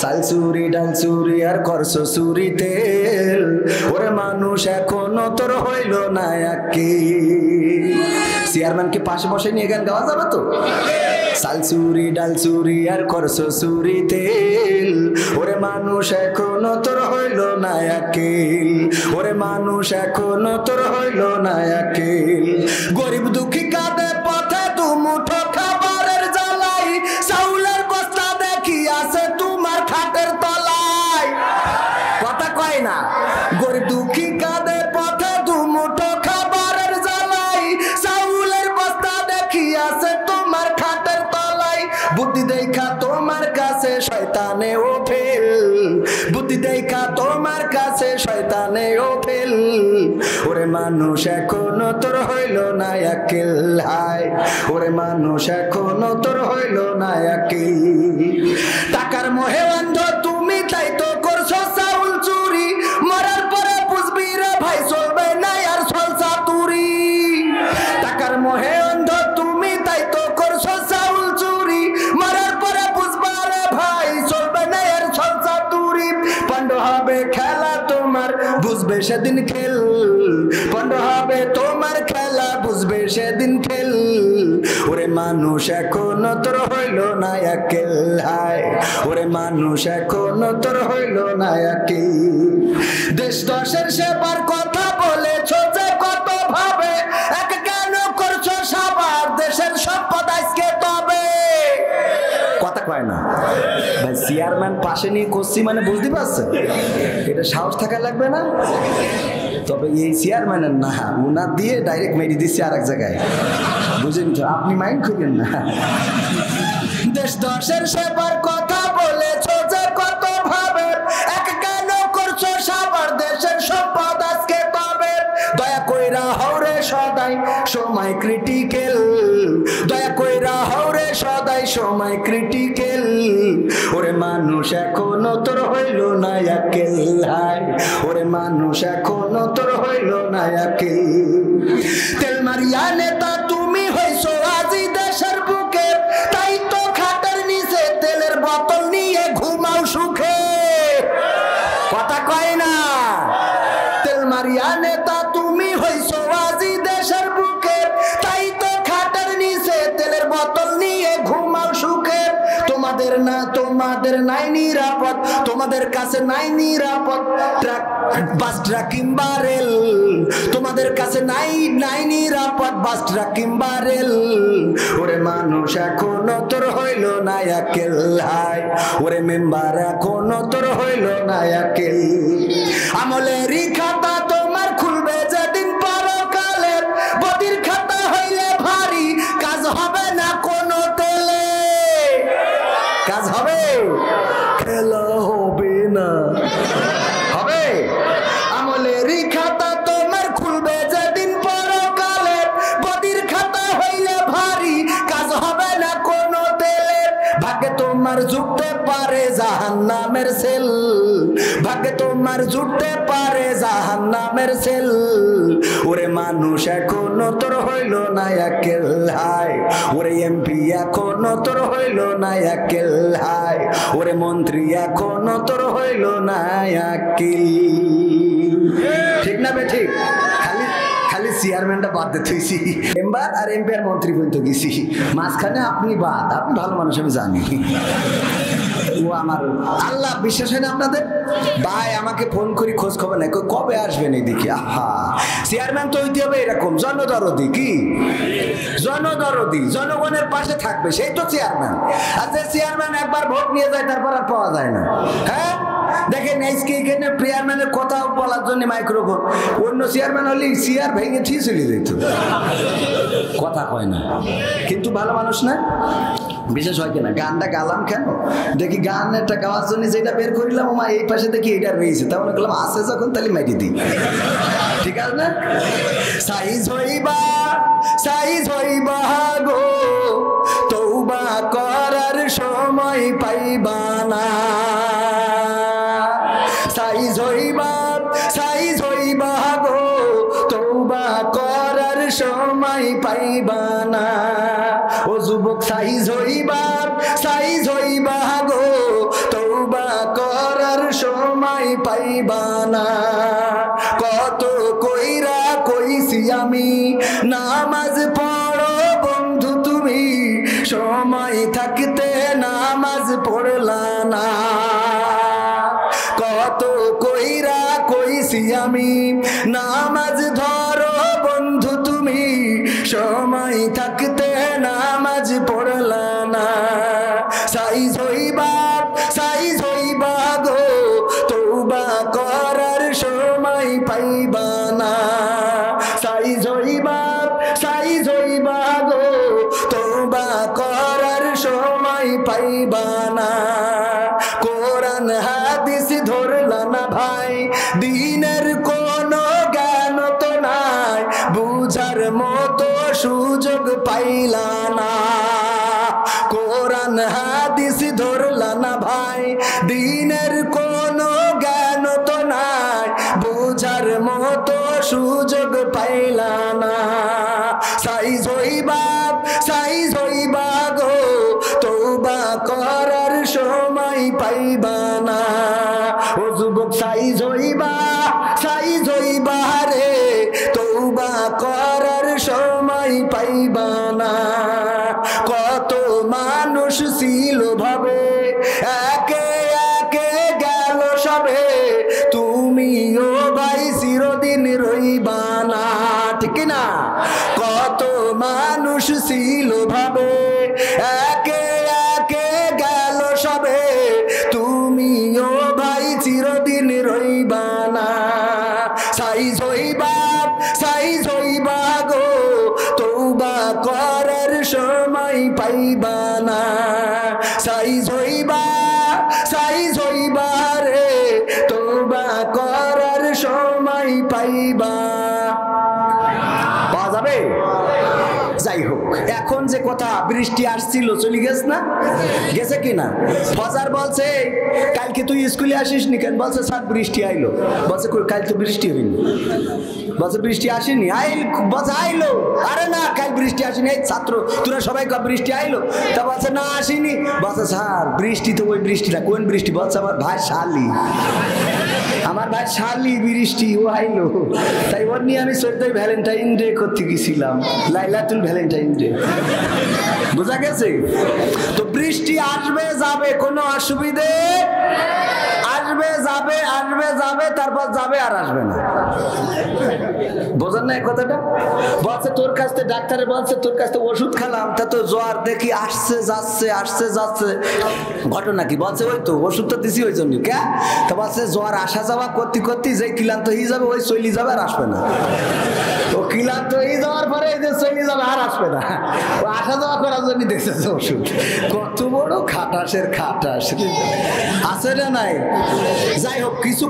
চাল চুরি ডাল চুরি আর করছো চুরি তেল ওরে মানুষ এখনো তোর হইল না আকিল চেয়ারম্যানকে পাশে বসে নিয়ে গান গাওয়া যাবে তো চাল চুরি ডাল চুরি আর করছো চুরি তেল ওরে মানুষ এখনো তোর হইল না আকিল ওরে মানুষ এখনো তোর হইল না আকিল গরিব দুঃখী কাঁদে পথে দু মুঠো খাবারের জ্বালাই চাউলের বস্তা দেখি আছে তোমার খাটের তলায় কথা কয় না গরিব দুঃখী কাঁদে পথে দু মুঠো খাবারের জ্বালাই চাউলের বস্তা দেখি আছে তোমার খাটের তলায় বুদ্ধি দেখা তোমার কাছে শয়তানে ও ফেল বুদ্ধি দেখা তোমার কাছে শয়তানে ও ফেল ওরে মানুষ এখনো তোর হইল না আকিল হায় ওরে মানুষ এখনো তোর হইল না আকিল টাকার মোহে অন্ধ তুমি তাই তো করছো চাউল চুরি মরার পরে বুঝবি রে ভাই চলবে না আর সলসা তুরি টাকার মোহে অন্ধ তুমি তাই তো করছো চাউল চুরি মরার পরে বুঝবা রে ভাই চলবে না আর সলসা তুরি পণ্ড হবে খেলা তোমার বুঝবে সেদিন খেল পণ্ড হবে তোমার খেলা বুঝবে সেদিন খেল ওরে মানুষ এখনো তোর হইল না আকিল হায় ওরে মানুষ এখনো তোর হইল না আকিল দেশ দশের সেবার কথা বলেছো যে কত ভাবে এক কেন করছো সবার দেশের সম্পদ আজকে তবে কথা কয় না ভাই চেয়ারম্যান পাশে নিয়ে করছি মানে বুঝতে পারছেন এটা সাহস থাকা লাগবে না তবে এই চেয়ারম্যানের না উনার দিয়ে ডাইরেক্ট মেরে দিচ্ছে আর এক জায়গায় বুঝেন তো আপনি মাইন্ড করেন না দেশ দশের সেবার কথা বলেছো যে কত ভাবে এক কেন করছো সবার দেশের সম্পদ আজকে তবে দয়া কইরা হওরে সদাই সময় ক্রিটিক্যাল দয়া কইরা হওরে সদাই সময় ক্রিটিক্যাল ওরে মানুষ এখনো তোর হইল না আকিল হায় ওরে মানুষ এখনো তোর হইল না আকিল তেল মারিয়া নেতা তুমি হইছো আজি দেশের বুকে তাই তো খাটের নিচে তেলের বোতল নিয়ে ঘুমাও সুখে কথা কয় না তেল মারিয়া নেতা তুমি হইছো আজি দেশের বুকে তাই তো খাটের নিচে তেলের বোতল নিয়ে ঘুমাও সুখে তোমাদের নাই নিরাপদ তোমাদের কাছে নাই নিরাপদ ট্রাক বাস ট্রাক কিংবা রেল তোমাদের কাছে নাই নিরাপদ বাস ট্রাক কিংবা রেল ওরে মানুষ এখনো তোর হইল না আকিল হায় ওরে মেম্বার এখনো তোর হইল না আকিল আমলেরই খাতা তোমার খুলবে যেদিন পরকালে বদির খাতা হইলে ভারী কাজ হবে না কোনো তেলে কাজ হবে খেলা হবে না হবে আমলেরই খাতা তোমার খুলবে যেদিন পরকালে বদির খাতা হইলে ভারী কাজ হবে না কোনো তেলে ভাগ্যে তোমার জুটতে পারে জাহান্নামের সেল ভাগ্যে তোমার জুটতে পারে জাহান্নামের সেল ওরে মানুষ এখনো তোর হইল না আকিল হায় ওরে এমপি এখনো তোর হইল না আকিল হায় ওরে মন্ত্রী এখনো তোর হইল না আকিল ঠিক না বে ঠিক খালি খালি চেয়ারম্যানটা বাদ দিতেছি মেম্বার আর এমপি আর মন্ত্রী পর্যন্ত গেছি মাঝখানে আপনি বাদ আপনি ভালো মানুষ আমি জানি ও আমার আল্লাহ বিশ্বাস হয় না আপনাদের ভাই আমাকে ফোন করি খোঁজ খবর নাই কবে আসবেন এইদিকে আহা চেয়ারম্যান তো হইতে হবে এরকম জনদরদি কি জনদরদি জনগণের পাশে থাকবে সেই তো চেয়ারম্যান আর যে চেয়ারম্যান একবার ভোট নিয়ে যায় তারপর আর পাওয়া যায় না হ্যাঁ দেখেন আজকে এখানে চেয়ারম্যানের কথা বলার জন্য মাইক্রোফোন অন্য চেয়ারম্যান হলে চেয়ার ভেঙে ঠিক চলে যেত কথা কয় না কিন্তু ভালো মানুষ না বিশেষ হয় কিনা গানটা গালাম কেন দেখি গান একটা গাওয়ার জন্য যেটা বের করিলাম আমার এই পাশে দেখি এটা রয়েছে তাহলে বললাম আসে যখন তাহলে মাইটি দিই ঠিক আছে না সাইজ হইবা গো তওবা করার সময় পাইবা না সাইজ হইবা গো তওবা করার সময় পাইবা না ও যুবক সাইজ হইবা গো তওবা পাইবানা। কত কইরা কইছি আমি নামাজ পড়ো বন্ধু তুমি, সময় থাকতে নামাজ পড়লা না। কত কইরা কইছি আমি নামাজ ধরো বন্ধু তুমি, সময় থাকতে নামাজ পড়লা না। সাইজ হইবা গো তওবা করার সময় পাইবা না। সাইজ হইবা গো তওবা করার সময় পাইবা না। কোরআন হাদিস ধরলা না ভাই, দিনের কোনো জ্ঞান তো নাই, বুঝার মতো সুযোগ পাইলা না। কোরআন হাদিস ধরলা না ভাই, দিনের কোনো জ্ঞান তো নাই, বুঝার মতো সুযোগ পাইলা না। সাইজ হইবা গো তওবা করার সময় পাইবা না। ও যুবক সাইজ হইবা রে তওবা করার সময় পাইবা না। কত মানুষ ছিল ভাবে একে একে গেল সবে, তুমিও ভাই চিরদিন রইবা না, ঠিক না? কত মানুষ ছিল ভাবে একে একে গেল সবে, তুমিও ভাই চিরদিন রইবা না। সাইজ হইবা গো তওবা করার সময় পাইবা না। সাইজ হইবা রে তওবা করার সময় পাইবা। পাওয়া যাবে? যাই হোক, এখন যে কথা বৃষ্টি আসছিল চলে গেছে না, গেছে কিনা? ফজর বলছে কালকে তুই স্কুলে আসিস নি কেন? বলছে স্যার বৃষ্টি আইলো। বলছে কাল তো বৃষ্টি হয়নি। বলছে বৃষ্টি আসেনি, বলছে আইলো। আরে না, কাল বৃষ্টি আসেনি। এই ছাত্র তোরা সবাই বৃষ্টি আইলো? তা বলছে না আসেনি। বলছে স্যার বৃষ্টি তো ওই বৃষ্টি না। কোন বৃষ্টি? বলছে আমার ভাই শালি বৃষ্টি, ও আইলো। তাই ওর নিয়ে আমি 14 ভ্যালেন্টাইন ডে করতে গেছিলাম, লাইলাতুল ভ্যালেন্টাইন ডে। বোঝা গেছে? তো বৃষ্টি আসবে যাবে, কোনো অসুবিধে আসবে যাবে, তারপর যাবে আর আসবে না। বোঝেন না এই কথাটা? বলছে তোর কাছ থেকে ডাক্তারে বলছে তোর কাছ থেকে ওষুধ খেলাম, তা তো জ্বর দেখি আসছে যাচ্ছে। ঘটনা কি? বলছে ওই তো ওষুধ তো দিছি ওই জন্য। কে? তো বলছে জ্বর আসা যাওয়া করতে যে ক্লান্ত হয়ে যাবে, ওই চলে যাবে আর আসবে না। ও ক্লান্ত হয়ে যাওয়ার পরে এই যে চলে যাবে আর আসবে না, ও আসা যাওয়া করার জন্য দেখতেছে ওষুধ। কত বড় খাটাস আছে না নাই? যাই হোক, কিছু